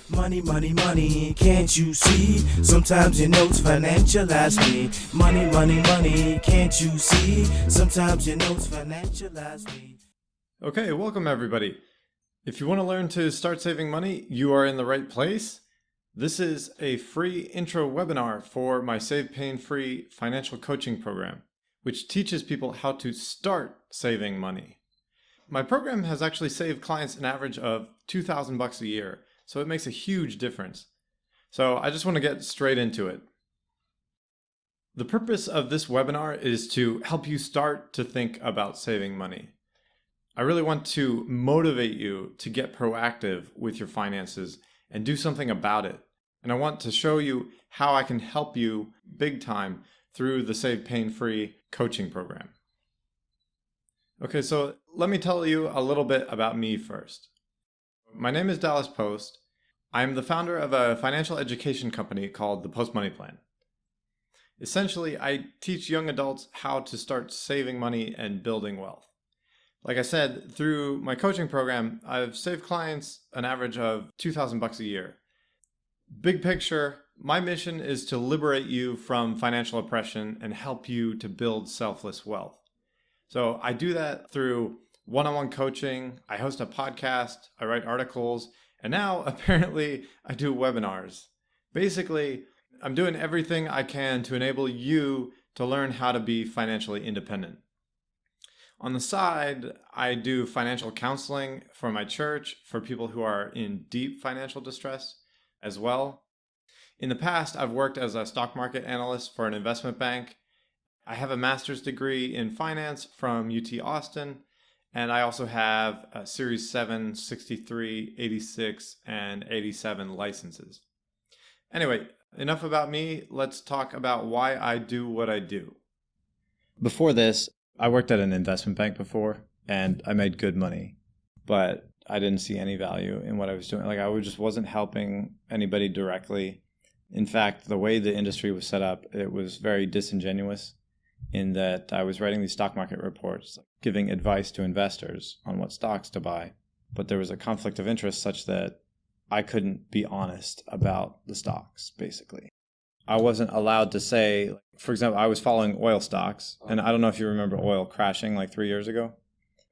Money, money, money, can't you see? Sometimes your notes financialize me. Money, money, money, can't you see? Sometimes your notes financialize me. Okay, welcome everybody. If you want to learn to start saving money, you are in the right place. This is a free intro webinar for my Save Pain Free financial coaching program, which teaches people how to start saving money. My program has actually saved clients an average of $2,000 a year, so it makes a huge difference. So I just want to get straight into it. The purpose of this webinar is to help you start to think about saving money. I really want to motivate you to get proactive with your finances and do something about it. And I want to show you how I can help you big time through the Save Pain Free coaching program. Okay, so let me tell you a little bit about me first. My name is Dallas Post. I'm the founder of a financial education company called the Post Money Plan. Essentially, I teach young adults how to start saving money and building wealth. Like I said, through my coaching program, I've saved clients an average of $2,000 a year. Big picture, my mission is to liberate you from financial oppression and help you to build selfless wealth. So I do that through one-on-one coaching, I host a podcast, I write articles, and now apparently I do webinars. Basically, I'm doing everything I can to enable you to learn how to be financially independent. On the side, I do financial counseling for my church for people who are in deep financial distress as well. In the past, I've worked as a stock market analyst for an investment bank. I have a master's degree in finance from UT Austin, and I also have a Series 7, 63, 86, and 87 licenses. Anyway, enough about me. Let's talk about why I do what I do. Before this, I worked at an investment bank before, and I made good money, but I didn't see any value in what I was doing. I just wasn't helping anybody directly. In fact, the way the industry was set up, it was very disingenuous in that I was writing these stock market reports, giving advice to investors on what stocks to buy, but there was a conflict of interest such that I couldn't be honest about the stocks, basically. I wasn't allowed to say, for example, I was following oil stocks, and I don't know if you remember oil crashing 3 years ago.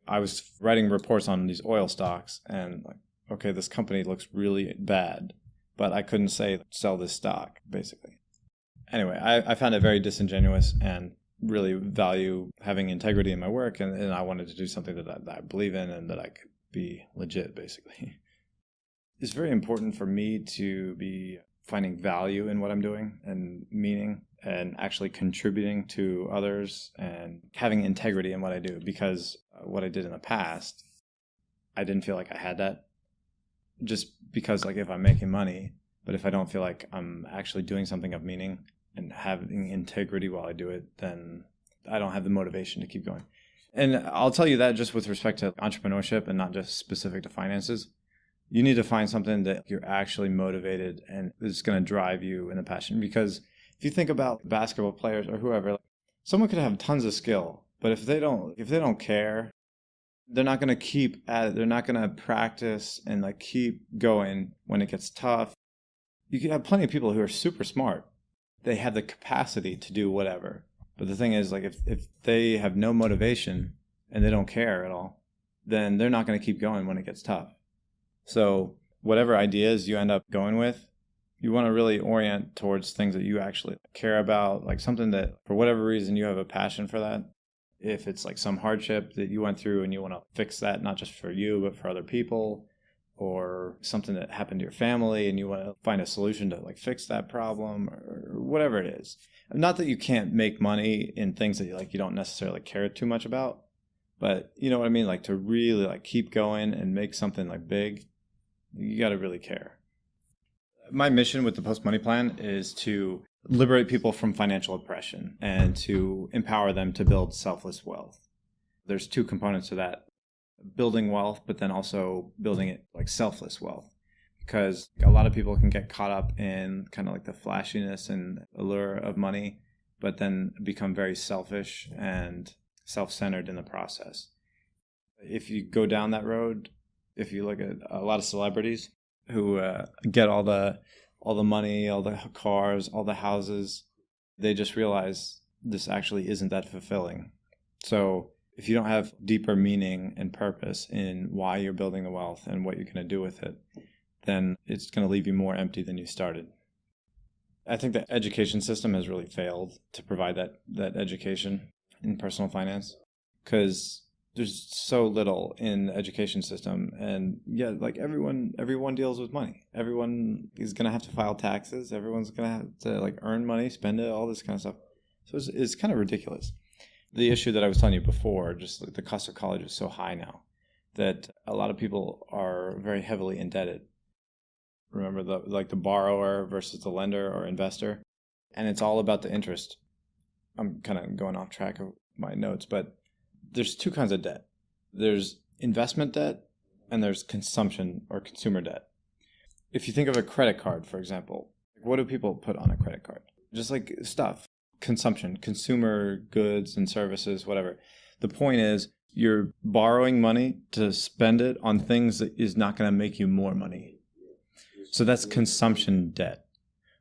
I was writing reports on these oil stocks, and okay, this company looks really bad, but I couldn't say sell this stock, basically. Anyway, I found it very disingenuous and really value having integrity in my work, and I wanted to do something that I believe in and that I could be legit, basically. It's very important for me to be finding value in what I'm doing and meaning and actually contributing to others and having integrity in what I do, because what I did in the past, I didn't feel like I had that. Just because if I'm making money, but if I don't feel like I'm actually doing something of meaning and having integrity while I do it, then I don't have the motivation to keep going. And I'll tell you that just with respect to entrepreneurship and not just specific to finances. You need to find something that you're actually motivated and is going to drive you in a passion. Because if you think about basketball players or whoever, someone could have tons of skill, but if they don't care, they're not going to keep at it. They're not going to practice and keep going when it gets tough. You can have plenty of people who are super smart. They have the capacity to do whatever. But the thing is, if they have no motivation and they don't care at all, then they're not going to keep going when it gets tough. So whatever ideas you end up going with, you want to really orient towards things that you actually care about, something that for whatever reason you have a passion for that. If it's some hardship that you went through and you want to fix that, not just for you, but for other people, or something that happened to your family and you want to find a solution to fix that problem or whatever it is. Not that you can't make money in things that you don't necessarily care too much about, but you know what I mean? To really keep going and make something big, you got to really care. My mission with the Post Money Plan is to liberate people from financial oppression and to empower them to build selfless wealth. There's two components to that: building wealth, but then also building it selfless wealth. Because a lot of people can get caught up in kind of the flashiness and allure of money, but then become very selfish and self-centered in the process. If you go down that road, if you look at a lot of celebrities, who get all the money, all the cars, all the houses. They just realize this actually isn't that fulfilling. So if you don't have deeper meaning and purpose in why you're building the wealth and what you're going to do with it, then it's going to leave you more empty than you started. I think the education system has really failed to provide that education in personal finance, because there's so little in the education system. And yeah, like everyone deals with money. Everyone is going to have to file taxes. Everyone's going to have to like earn money, spend it, all this kind of stuff. So it's kind of ridiculous. The issue that I was telling you before, just like the cost of college is so high now that a lot of people are very heavily indebted. Remember the borrower versus the lender or investor, and it's all about the interest. I'm kind of going off track of my notes, but there's two kinds of debt. There's investment debt and there's consumption or consumer debt. If you think of a credit card, for example, what do people put on a credit card? Just like stuff, consumption, consumer goods and services, whatever. The point is you're borrowing money to spend it on things that is not going to make you more money. So that's consumption debt.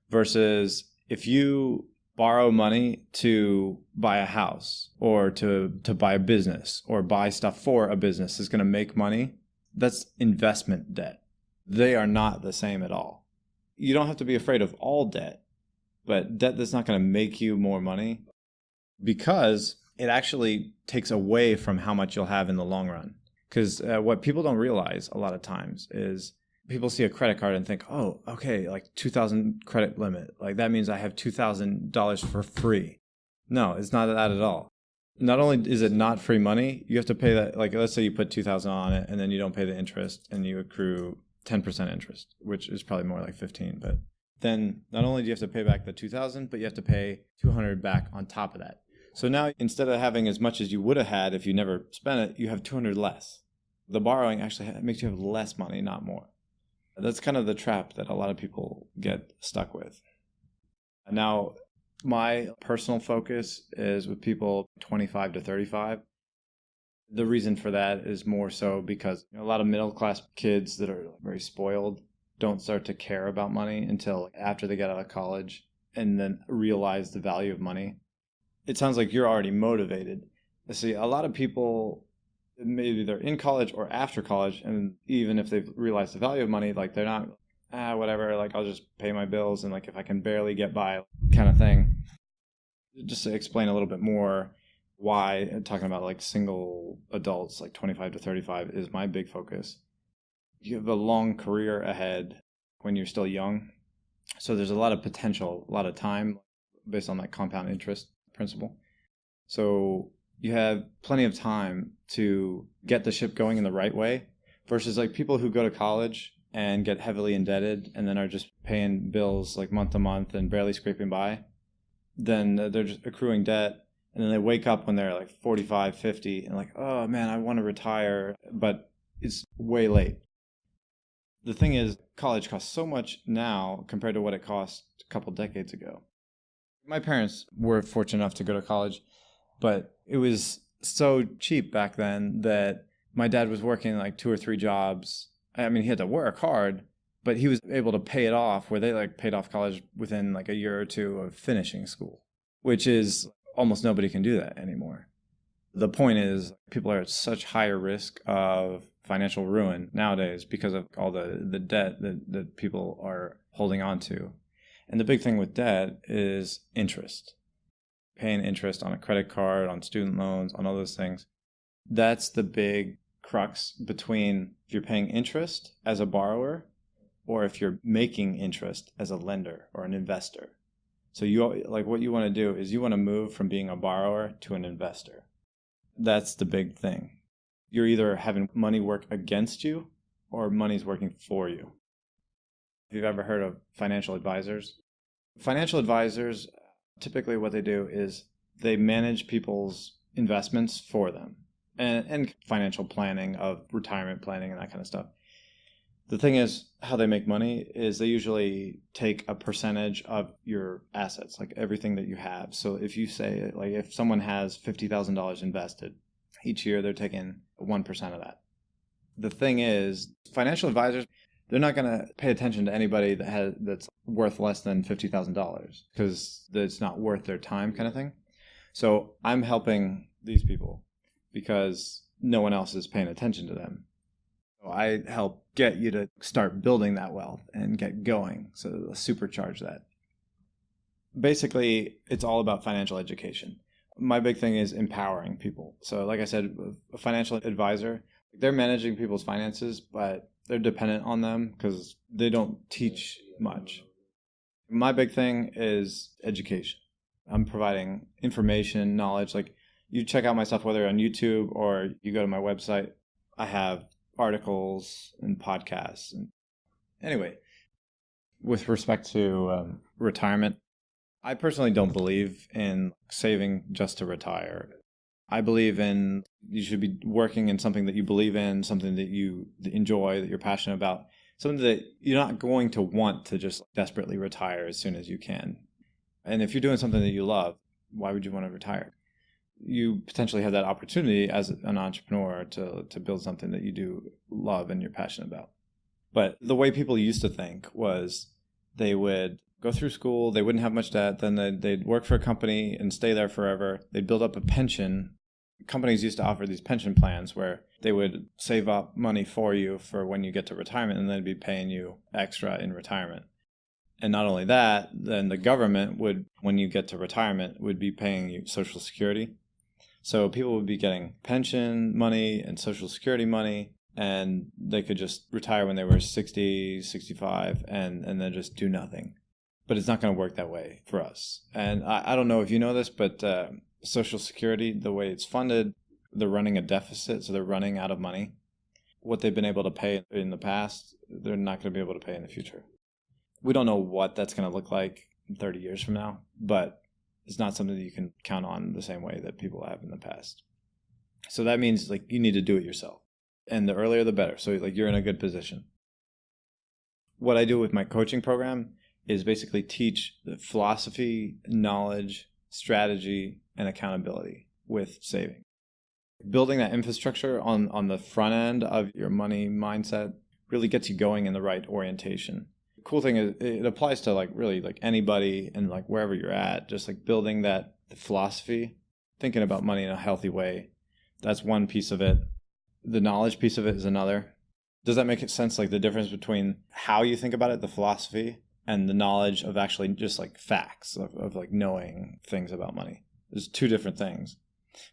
Versus if you borrow money to buy a house or to buy a business or buy stuff for a business that's going to make money, that's investment debt. They are not the same at all. You don't have to be afraid of all debt, but debt that's not going to make you more money, because it actually takes away from how much you'll have in the long run. Because what people don't realize a lot of times is people see a credit card and think, oh, okay, like $2,000 credit limit. Like that means I have $2,000 for free. No, it's not that at all. Not only is it not free money, you have to pay that. Like let's say you put $2,000 on it and then you don't pay the interest and you accrue 10% interest, which is probably more like 15. But then not only do you have to pay back the $2,000, but you have to pay $200 back on top of that. So now instead of having as much as you would have had if you never spent it, you have $200 less. The borrowing actually makes you have less money, not more. That's kind of the trap that a lot of people get stuck with. Now, my personal focus is with people 25 to 35. The reason for that is more so because a lot of middle-class kids that are very spoiled don't start to care about money until after they get out of college and then realize the value of money. It sounds like you're already motivated. See, a lot of people, maybe they're in college or after college, and even if they've realized the value of money, like they're not, whatever, like I'll just pay my bills and like if I can barely get by kind of thing. Just to explain a little bit more why talking about like single adults, like 25 to 35 is my big focus. You have a long career ahead when you're still young. So there's a lot of potential, a lot of time based on that compound interest principle. So you have plenty of time to get the ship going in the right way versus like people who go to college and get heavily indebted and then are just paying bills like month to month and barely scraping by. Then they're just accruing debt. And then they wake up when they're like 45, 50 and like, oh man, I want to retire, but it's way late. The thing is, college costs so much now compared to what it cost a couple decades ago. My parents were fortunate enough to go to college, but it was so cheap back then that my dad was working like 2 or 3 jobs. I mean, he had to work hard, but he was able to pay it off where they like paid off college within like a year or two of finishing school, which is almost nobody can do that anymore. The point is people are at such higher risk of financial ruin nowadays because of all the debt that people are holding on to. And the big thing with debt is interest. Paying interest on a credit card, on student loans, on all those things. That's the big crux between if you're paying interest as a borrower or if you're making interest as a lender or an investor. So you like what you want to do is you want to move from being a borrower to an investor. That's the big thing. You're either having money work against you or money's working for you. If you've ever heard of financial advisors, typically what they do is they manage people's investments for them and financial planning of retirement planning and that kind of stuff. The thing is, how they make money is they usually take a percentage of your assets, like everything that you have. So if you say, like if someone has $50,000 invested, each year they're taking 1% of that. The thing is, financial advisors, they're not going to pay attention to anybody that's worth less than $50,000 because it's not worth their time kind of thing. So I'm helping these people because no one else is paying attention to them. So I help get you to start building that wealth and get going. So supercharge that. Basically, it's all about financial education. My big thing is empowering people. So like I said, a financial advisor, they're managing people's finances, but they're dependent on them because they don't teach much. My big thing is education. I'm providing information, knowledge. Like you check out my stuff, whether on YouTube or you go to my website, I have articles and podcasts. And anyway, with respect to retirement, I personally don't believe in saving just to retire. I believe in you should be working in something that you believe in, something that you enjoy, that you're passionate about, something that you're not going to want to just desperately retire as soon as you can. And if you're doing something that you love, why would you want to retire? You potentially have that opportunity as an entrepreneur to build something that you do love and you're passionate about. But the way people used to think was they would go through school, they wouldn't have much debt, then they'd work for a company and stay there forever. They'd build up a pension. Companies used to offer these pension plans where they would save up money for you for when you get to retirement, and they'd be paying you extra in retirement. And not only that, then the government would, when you get to retirement, would be paying you Social Security. So people would be getting pension money and Social Security money, and they could just retire when they were 60, 65, and then just do nothing. But it's not going to work that way for us. And I don't know if you know this, but Social Security, the way it's funded, they're running a deficit, so they're running out of money. What they've been able to pay in the past, they're not going to be able to pay in the future. We don't know what that's going to look like 30 years from now, but it's not something that you can count on the same way that people have in the past. So that means like you need to do it yourself. And the earlier the better. So like you're in a good position. What I do with my coaching program is basically teach the philosophy, knowledge, strategy, and accountability with saving. Building that infrastructure on the front end of your money mindset really gets you going in the right orientation. The cool thing is it applies to like really like anybody and like wherever you're at, just like building that philosophy, thinking about money in a healthy way. That's one piece of it. The knowledge piece of it is another. Does that make sense? Like the difference between how you think about it, the philosophy, and the knowledge of actually just like facts of like knowing things about money. There's two different things.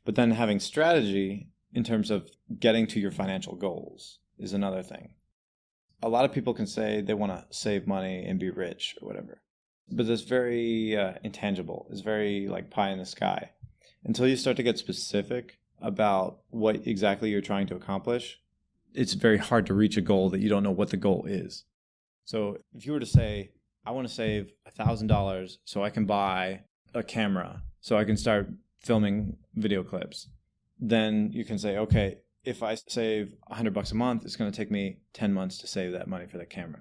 But then having strategy in terms of getting to your financial goals is another thing. A lot of people can say they want to save money and be rich or whatever. But that's very intangible. It's very like pie in the sky. Until you start to get specific about what exactly you're trying to accomplish, it's very hard to reach a goal that you don't know what the goal is. So if you were to say, I want to save $1,000 so I can buy a camera, so I can start filming video clips, then you can say, okay, if I save $100 a month, it's going to take me 10 months to save that money for the camera.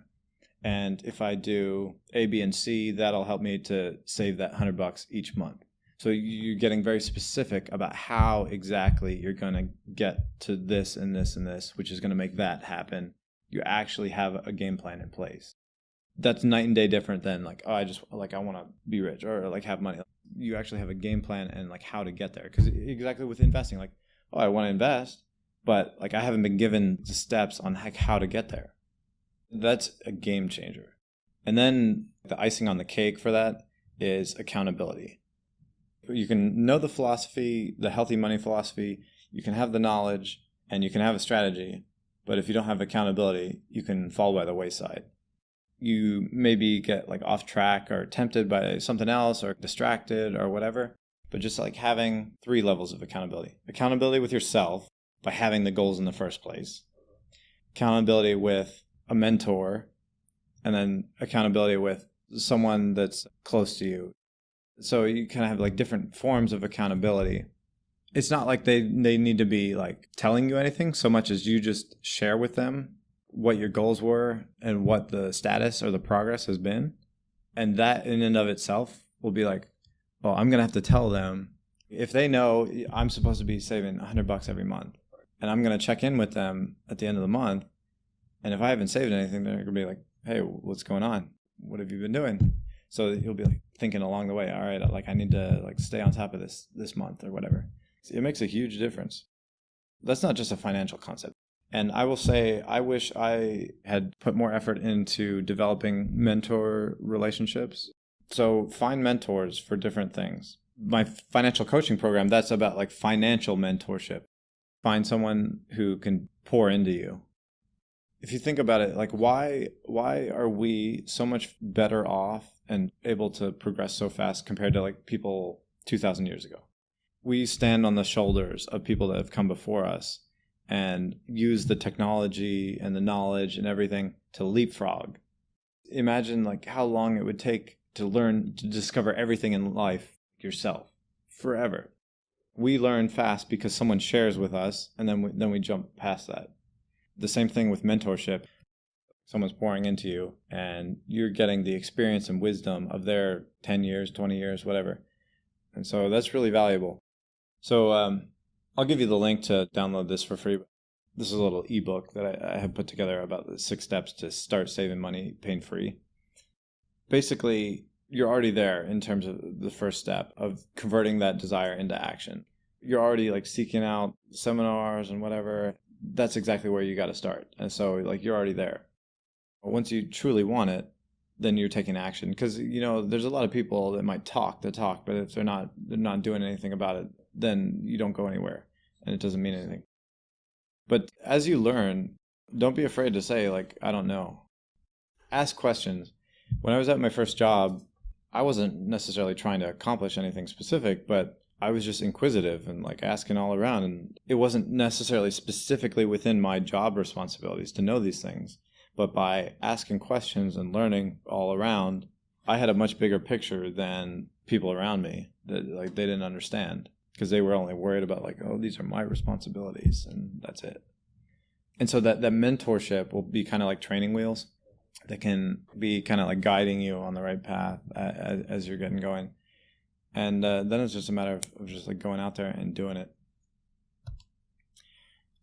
And if I do A, B, and C, that'll help me to save that $100 each month. So you're getting very specific about how exactly you're going to get to this and this and this, which is going to make that happen. You actually have a game plan in place. That's night and day different than like, oh, I want to be rich or like have money. You actually have a game plan and like how to get there. Because exactly with investing, like, oh, I want to invest, but like I haven't been given the steps on like how to get there. That's a game changer. And then the icing on the cake for that is accountability. You can know the philosophy, the healthy money philosophy, you can have the knowledge, and you can have a strategy. But if you don't have accountability, you can fall by the wayside. You maybe get like off track or tempted by something else or distracted or whatever. But just like having 3 levels of accountability. Accountability with yourself by having the goals in the first place. Accountability with a mentor. And then accountability with someone that's close to you. So you kind of have like different forms of accountability. It's not like they need to be like telling you anything so much as you just share with them what your goals were and what the status or the progress has been. And that in and of itself will be like, oh, I'm going to have to tell them if they know I'm supposed to be saving $100 every month and I'm going to check in with them at the end of the month. And if I haven't saved anything, they're going to be like, hey, what's going on? What have you been doing? So you'll be like thinking along the way, all right, like I need to like stay on top of this month or whatever. It makes a huge difference. That's not just a financial concept. And I will say, I wish I had put more effort into developing mentor relationships. So find mentors for different things. My financial coaching program, that's about like financial mentorship. Find someone who can pour into you. If you think about it, like why are we so much better off and able to progress so fast compared to like people 2,000 years ago? We stand on the shoulders of people that have come before us and use the technology and the knowledge and everything to leapfrog. Imagine like how long it would take to learn to discover everything in life yourself. Forever. We learn fast because someone shares with us, and then we jump past that. The same thing with mentorship. Someone's pouring into you and you're getting the experience and wisdom of their 10 years, 20 years, whatever. And so that's really valuable. So I'll give you the link to download this for free. This is a little ebook that I have put together about the 6 steps to start saving money pain-free. Basically, you're already there in terms of the first step of converting that desire into action. You're already like seeking out seminars and whatever. That's exactly where you got to start. And so like you're already there. Once you truly want it, then you're taking action. Because, you know, there's a lot of people that might talk the talk, but if they're not doing anything about it, then you don't go anywhere and it doesn't mean anything. But as you learn, don't be afraid to say like, I don't know. Ask questions. When I was at my first job, I wasn't necessarily trying to accomplish anything specific, but I was just inquisitive and like asking all around. And it wasn't necessarily specifically within my job responsibilities to know these things. But by asking questions and learning all around, I had a much bigger picture than people around me that like they didn't understand because they were only worried about like, oh, these are my responsibilities and that's it. And so that mentorship will be kind of like training wheels that can be kind of like guiding you on the right path as you're getting going. And then it's just a matter of just like going out there and doing it.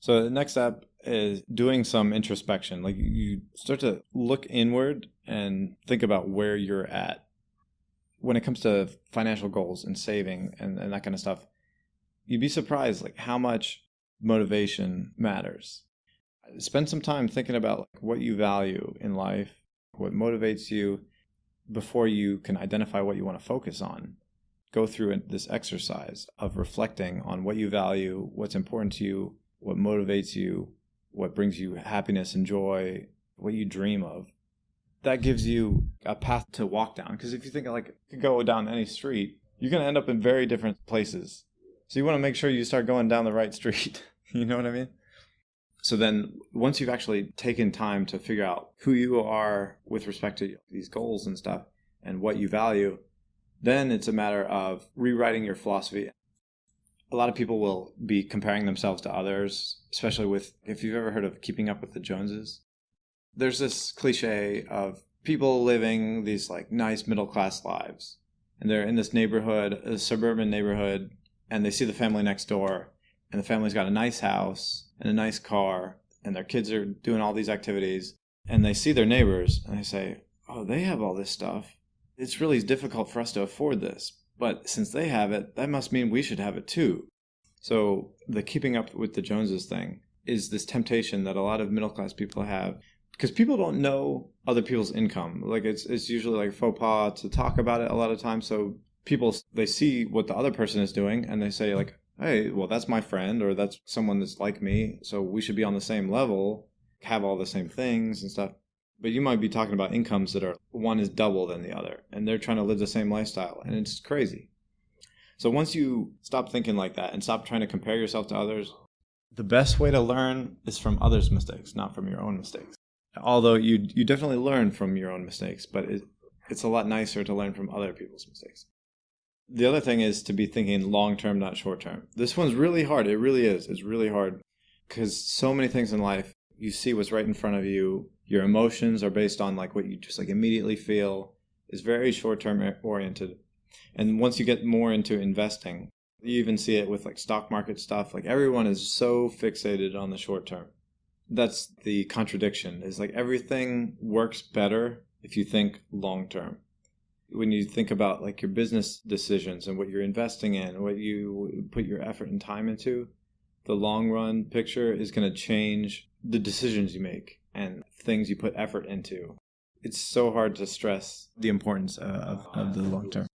So the next step is doing some introspection. Like you start to look inward and think about where you're at. When it comes to financial goals and saving and that kind of stuff, you'd be surprised like how much motivation matters. Spend some time thinking about like, what you value in life, what motivates you before you can identify what you want to focus on. Go through this exercise of reflecting on what you value, what's important to you, what motivates you, what brings you happiness and joy, what you dream of. That gives you a path to walk down. Because if you think like you could go down any street, you're going to end up in very different places. So you want to make sure you start going down the right street. You know what I mean? So then once you've actually taken time to figure out who you are with respect to these goals and stuff and what you value, then it's a matter of rewriting your philosophy. A lot of people will be comparing themselves to others, especially with, if you've ever heard of keeping up with the Joneses. There's this cliche of people living these like nice middle class lives. And they're in this neighborhood, a suburban neighborhood, and they see the family next door. And the family's got a nice house and a nice car, and their kids are doing all these activities. And they see their neighbors and they say, oh, they have all this stuff. It's really difficult for us to afford this. But since they have it, that must mean we should have it too. So the keeping up with the Joneses thing is this temptation that a lot of middle class people have because people don't know other people's income. Like it's usually like faux pas to talk about it a lot of times. So people, they see what the other person is doing and they say like, hey, well, that's my friend or that's someone that's like me. So we should be on the same level, have all the same things and stuff. But you might be talking about incomes that are, one is double than the other, and they're trying to live the same lifestyle, and it's crazy. So once you stop thinking like that and stop trying to compare yourself to others, the best way to learn is from others' mistakes, not from your own mistakes. Although you definitely learn from your own mistakes, but it's a lot nicer to learn from other people's mistakes. The other thing is to be thinking long-term, not short-term. This one's really hard. It really is. It's really hard because so many things in life, you see what's right in front of you. Your emotions are based on like what you just like immediately feel. Is very short-term oriented. And once you get more into investing, you even see it with like stock market stuff. Like everyone is so fixated on the short term. That's the contradiction, is like everything works better if you think long term. When you think about like your business decisions and what you're investing in, what you put your effort and time into, the long run picture is going to change the decisions you make and things you put effort into. It's so hard to stress the importance of the long term.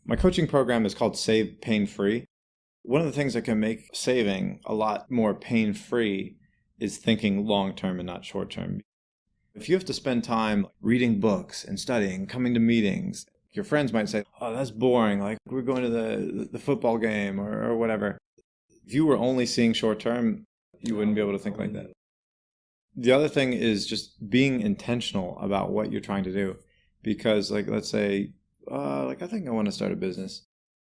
My coaching program is called Save Pain Free. One of the things that can make saving a lot more pain free is thinking long term and not short term. If you have to spend time reading books and studying, coming to meetings, your friends might say, oh, that's boring. Like we're going to the football game or whatever. If you were only seeing short term, you wouldn't be able to think like that. The other thing is just being intentional about what you're trying to do. Because like, let's say, I think I want to start a business.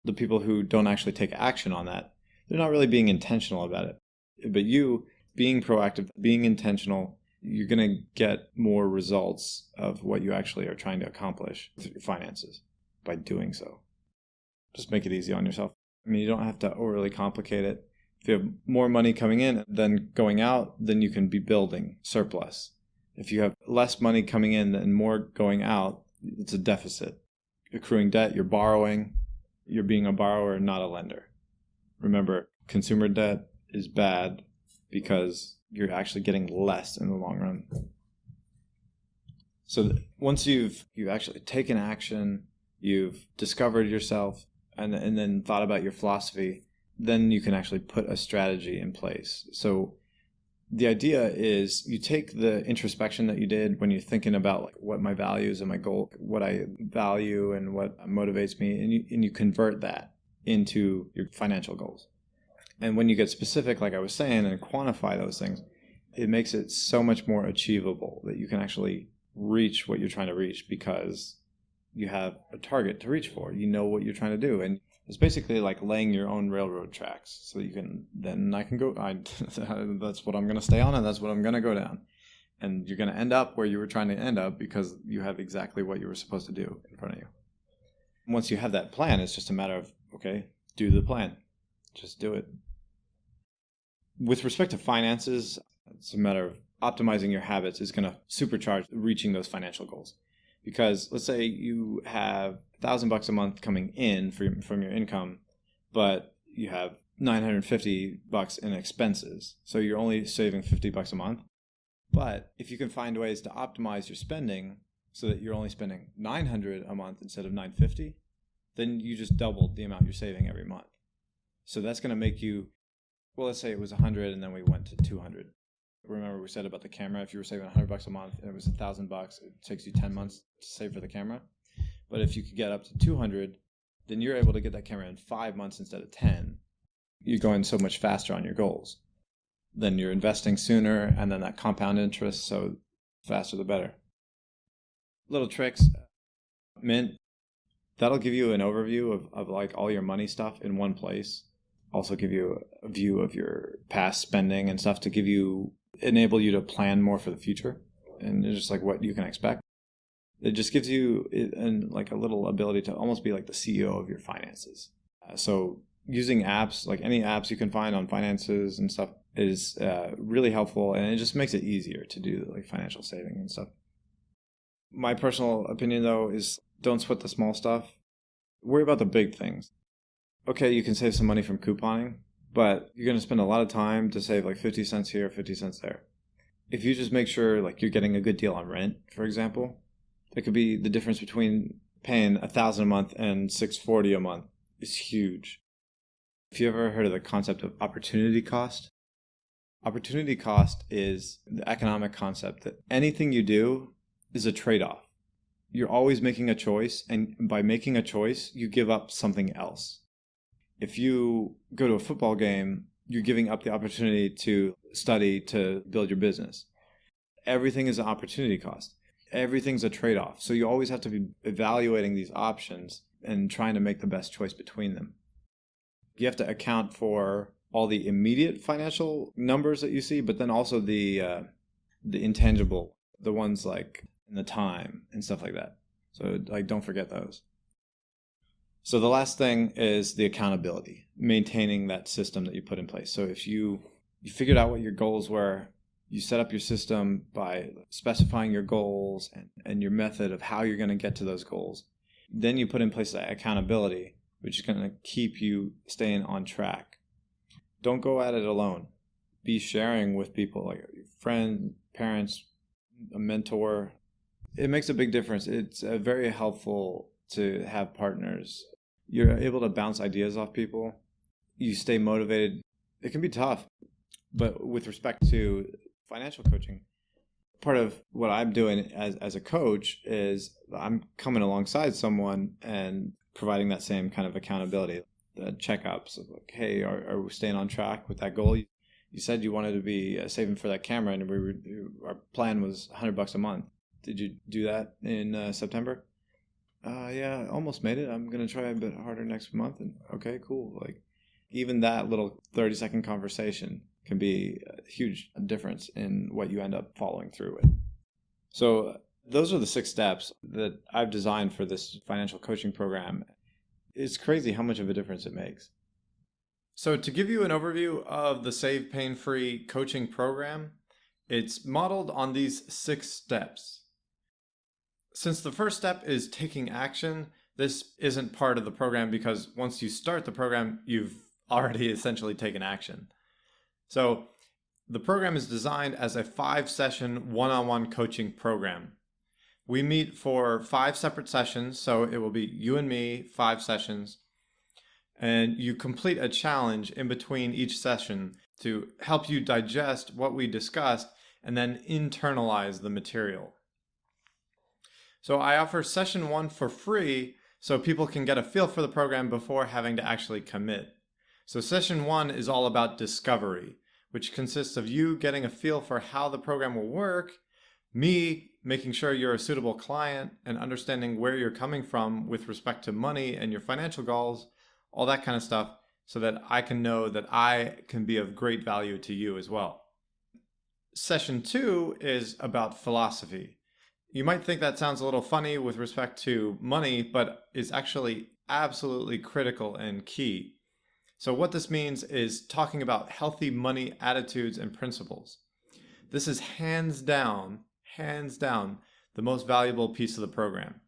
The people who don't actually take action on that, they're not really being intentional about it. But you being proactive, being intentional, you're going to get more results of what you actually are trying to accomplish with your finances by doing so. Just make it easy on yourself. I mean, you don't have to overly complicate it. If you have more money coming in than going out, then you can be building surplus. If you have less money coming in and more going out, it's a deficit. Accruing debt, you're borrowing. You're being a borrower, not a lender. Remember, consumer debt is bad because you're actually getting less in the long run. So once you've actually taken action, you've discovered yourself, and then thought about your philosophy, then you can actually put a strategy in place. So the idea is you take the introspection that you did when you're thinking about like what my values and my goal, what I value and what motivates me, and you convert that into your financial goals. And when you get specific, like I was saying, and quantify those things, it makes it so much more achievable that you can actually reach what you're trying to reach because you have a target to reach for. You know what you're trying to do. And it's basically like laying your own railroad tracks so you can, then I can go, that's what I'm going to stay on and that's what I'm going to go down. And you're going to end up where you were trying to end up because you have exactly what you were supposed to do in front of you. Once you have that plan, it's just a matter of, okay, do the plan. Just do it. With respect to finances, it's a matter of optimizing your habits is going to supercharge reaching those financial goals. Because let's say you have $1,000 a month coming in from your income, but you have $950 in expenses. So you're only saving $50 a month. But if you can find ways to optimize your spending so that you're only spending $900 a month instead of $950, then you just doubled the amount you're saving every month. So that's going to make you, well, let's say it was 100 and then we went to 200. Remember we said about the camera, if you were saving $100 a month and it was $1,000, it takes you 10 months to save for the camera. But if you could get up to 200, then you're able to get that camera in 5 months instead of 10. You're going so much faster on your goals. Then you're investing sooner, and then that compound interest, so faster the better. Little tricks. Mint, that'll give you an overview of like all your money stuff in one place. Also give you a view of your past spending and stuff to enable you to plan more for the future and just like what you can expect. It just gives you like a little ability to almost be like the CEO of your finances. So using apps, like any apps you can find on finances and stuff, is really helpful, and it just makes it easier to do like financial saving and stuff. My personal opinion though is don't sweat the small stuff. Worry about the big things. Okay, you can save some money from couponing, but you're going to spend a lot of time to save like 50 cents here, 50 cents there. If you just make sure like you're getting a good deal on rent, for example, it could be the difference between paying $1,000 a month and $640 a month is huge. If you ever heard of the concept of opportunity cost, opportunity cost is the economic concept that anything you do is a trade-off. You're always making a choice, and by making a choice, you give up something else. If you go to a football game, you're giving up the opportunity to study, to build your business. Everything is an opportunity cost. Everything's a trade-off. So you always have to be evaluating these options and trying to make the best choice between them. You have to account for all the immediate financial numbers that you see, but then also the intangible, the ones like the time and stuff like that. So like don't forget those. So the last thing is the accountability, maintaining that system that you put in place. So if you figured out what your goals were, You set up your system by specifying your goals and your method of how you're going to get to those goals. Then you put in place that accountability, which is going to keep you staying on track. Don't go at it alone. Be sharing with people like your friend, parents, a mentor. It makes a big difference. It's very helpful to have partners. You're able to bounce ideas off people. You stay motivated. It can be tough, but with respect to financial coaching, part of what I'm doing as a coach is I'm coming alongside someone and providing that same kind of accountability, the checkups of like, hey, are we staying on track with that goal? You said you wanted to be saving for that camera, and our plan was $100 a month. Did you do that in September? Yeah, I almost made it. I'm going to try a bit harder next month. And okay, cool. Like even that little 30-second conversation can be a huge difference in what you end up following through with. So those are the 6 steps that I've designed for this financial coaching program. It's crazy how much of a difference it makes. So to give you an overview of the Save Pain Free coaching program, it's modeled on these 6 steps. Since the first step is taking action, this isn't part of the program because once you start the program, you've already essentially taken action. So the program is designed as a 5-session one-on-one coaching program. We meet for 5 separate sessions, so it will be you and me, 5 sessions, and you complete a challenge in between each session to help you digest what we discussed and then internalize the material. So I offer session 1 for free so people can get a feel for the program before having to actually commit. So session 1 is all about discovery, which consists of you getting a feel for how the program will work, me making sure you're a suitable client and understanding where you're coming from with respect to money and your financial goals, all that kind of stuff, so that I can know that I can be of great value to you as well. Session 2 is about philosophy. You might think that sounds a little funny with respect to money, but is actually absolutely critical and key. So what this means is talking about healthy money attitudes and principles. This is hands down, the most valuable piece of the program.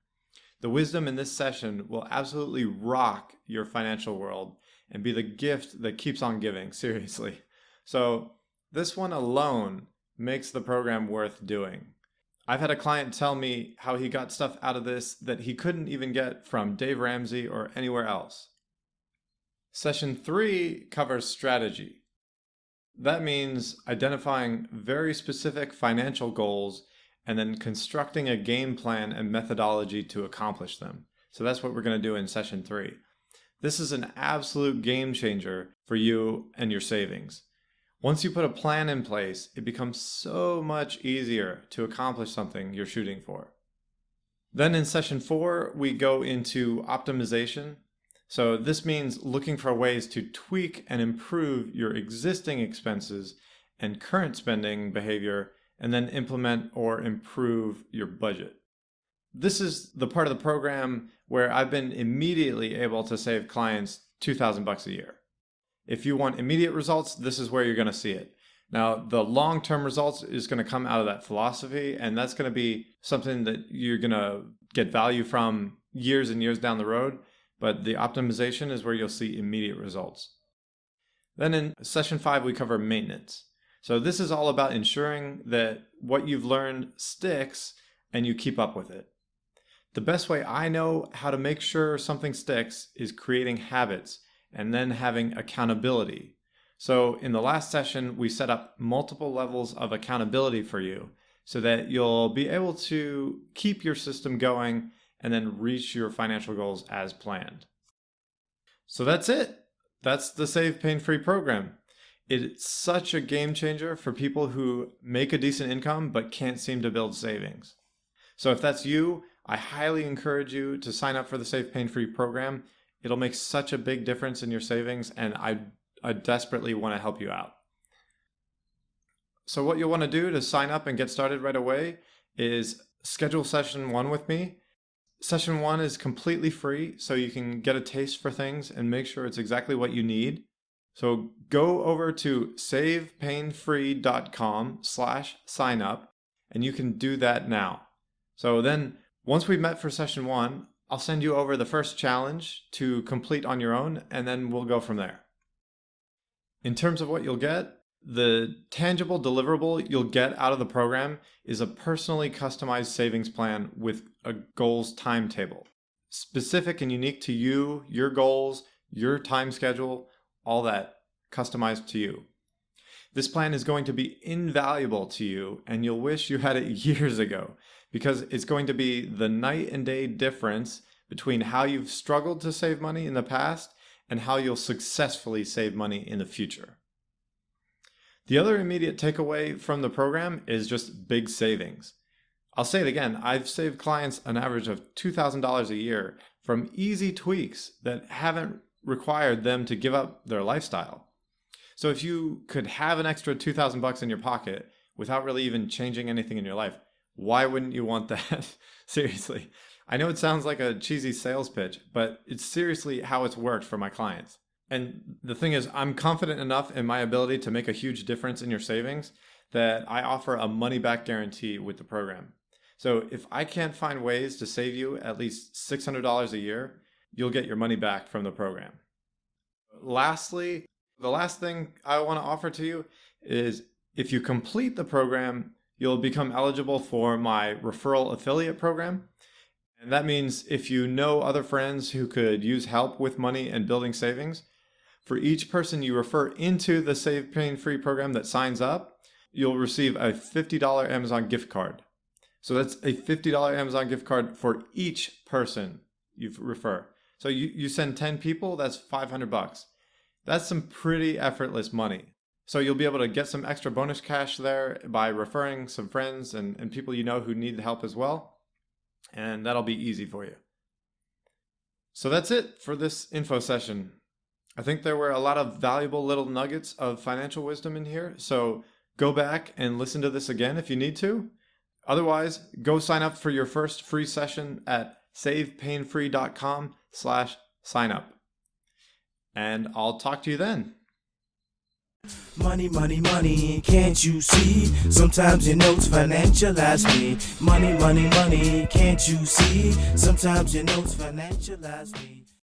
The wisdom in this session will absolutely rock your financial world and be the gift that keeps on giving, seriously. So this one alone makes the program worth doing. I've had a client tell me how he got stuff out of this that he couldn't even get from Dave Ramsey or anywhere else. Session 3 covers strategy. That means identifying very specific financial goals and then constructing a game plan and methodology to accomplish them. So that's what we're going to do in session 3. This is an absolute game changer for you and your savings. Once you put a plan in place, it becomes so much easier to accomplish something you're shooting for. Then in session 4, we go into optimization. So this means looking for ways to tweak and improve your existing expenses and current spending behavior, and then implement or improve your budget. This is the part of the program where I've been immediately able to save clients $2,000 a year. If you want immediate results, this is where you're going to see it. Now, the long-term results is going to come out of that philosophy, and that's going to be something that you're going to get value from years and years down the road, but the optimization is where you'll see immediate results. Then in session 5, we cover maintenance. So this is all about ensuring that what you've learned sticks and you keep up with it. The best way I know how to make sure something sticks is creating habits and then having accountability. So in the last session, we set up multiple levels of accountability for you so that you'll be able to keep your system going and then reach your financial goals as planned. So that's it. That's the Save Pain Free program. It's such a game changer for people who make a decent income but can't seem to build savings. So if that's you, I highly encourage you to sign up for the Save Pain Free program. It'll make such a big difference in your savings, and I desperately want to help you out. So what you'll want to do to sign up and get started right away is schedule session 1 with me. Session 1 is completely free, so you can get a taste for things and make sure it's exactly what you need. So go over to savepainfree.com/sign up, and you can do that now. So then once we've met for session 1, I'll send you over the first challenge to complete on your own, and then we'll go from there. In terms of what you'll get, the tangible deliverable you'll get out of the program is a personally customized savings plan with a goals timetable, specific and unique to you, your goals, your time schedule, all that customized to you. This plan is going to be invaluable to you, and you'll wish you had it years ago, because it's going to be the night and day difference between how you've struggled to save money in the past and how you'll successfully save money in the future. The other immediate takeaway from the program is just big savings. I'll say it again, I've saved clients an average of $2,000 a year from easy tweaks that haven't required them to give up their lifestyle. So if you could have an extra $2,000 in your pocket without really even changing anything in your life, why wouldn't you want that? Seriously. I know it sounds like a cheesy sales pitch, but it's seriously how it's worked for my clients. And the thing is, I'm confident enough in my ability to make a huge difference in your savings that I offer a money-back guarantee with the program. So if I can't find ways to save you at least $600 a year, you'll get your money back from the program. Lastly, the last thing I want to offer to you is if you complete the program, you'll become eligible for my referral affiliate program. And that means if you know other friends who could use help with money and building savings, for each person you refer into the Save Pain Free program that signs up, you'll receive a $50 Amazon gift card. So that's a $50 Amazon gift card for each person you refer. So you send 10 people, that's $500. That's some pretty effortless money. So you'll be able to get some extra bonus cash there by referring some friends and people you know who need help as well. And that'll be easy for you. So that's it for this info session. I think there were a lot of valuable little nuggets of financial wisdom in here. So go back and listen to this again if you need to. Otherwise, go sign up for your first free session at savepainfree.com/sign up. And I'll talk to you then. Money, money, money, can't you see? Sometimes your notes financialize me. Money, money, money, can't you see? Sometimes your notes financialize me.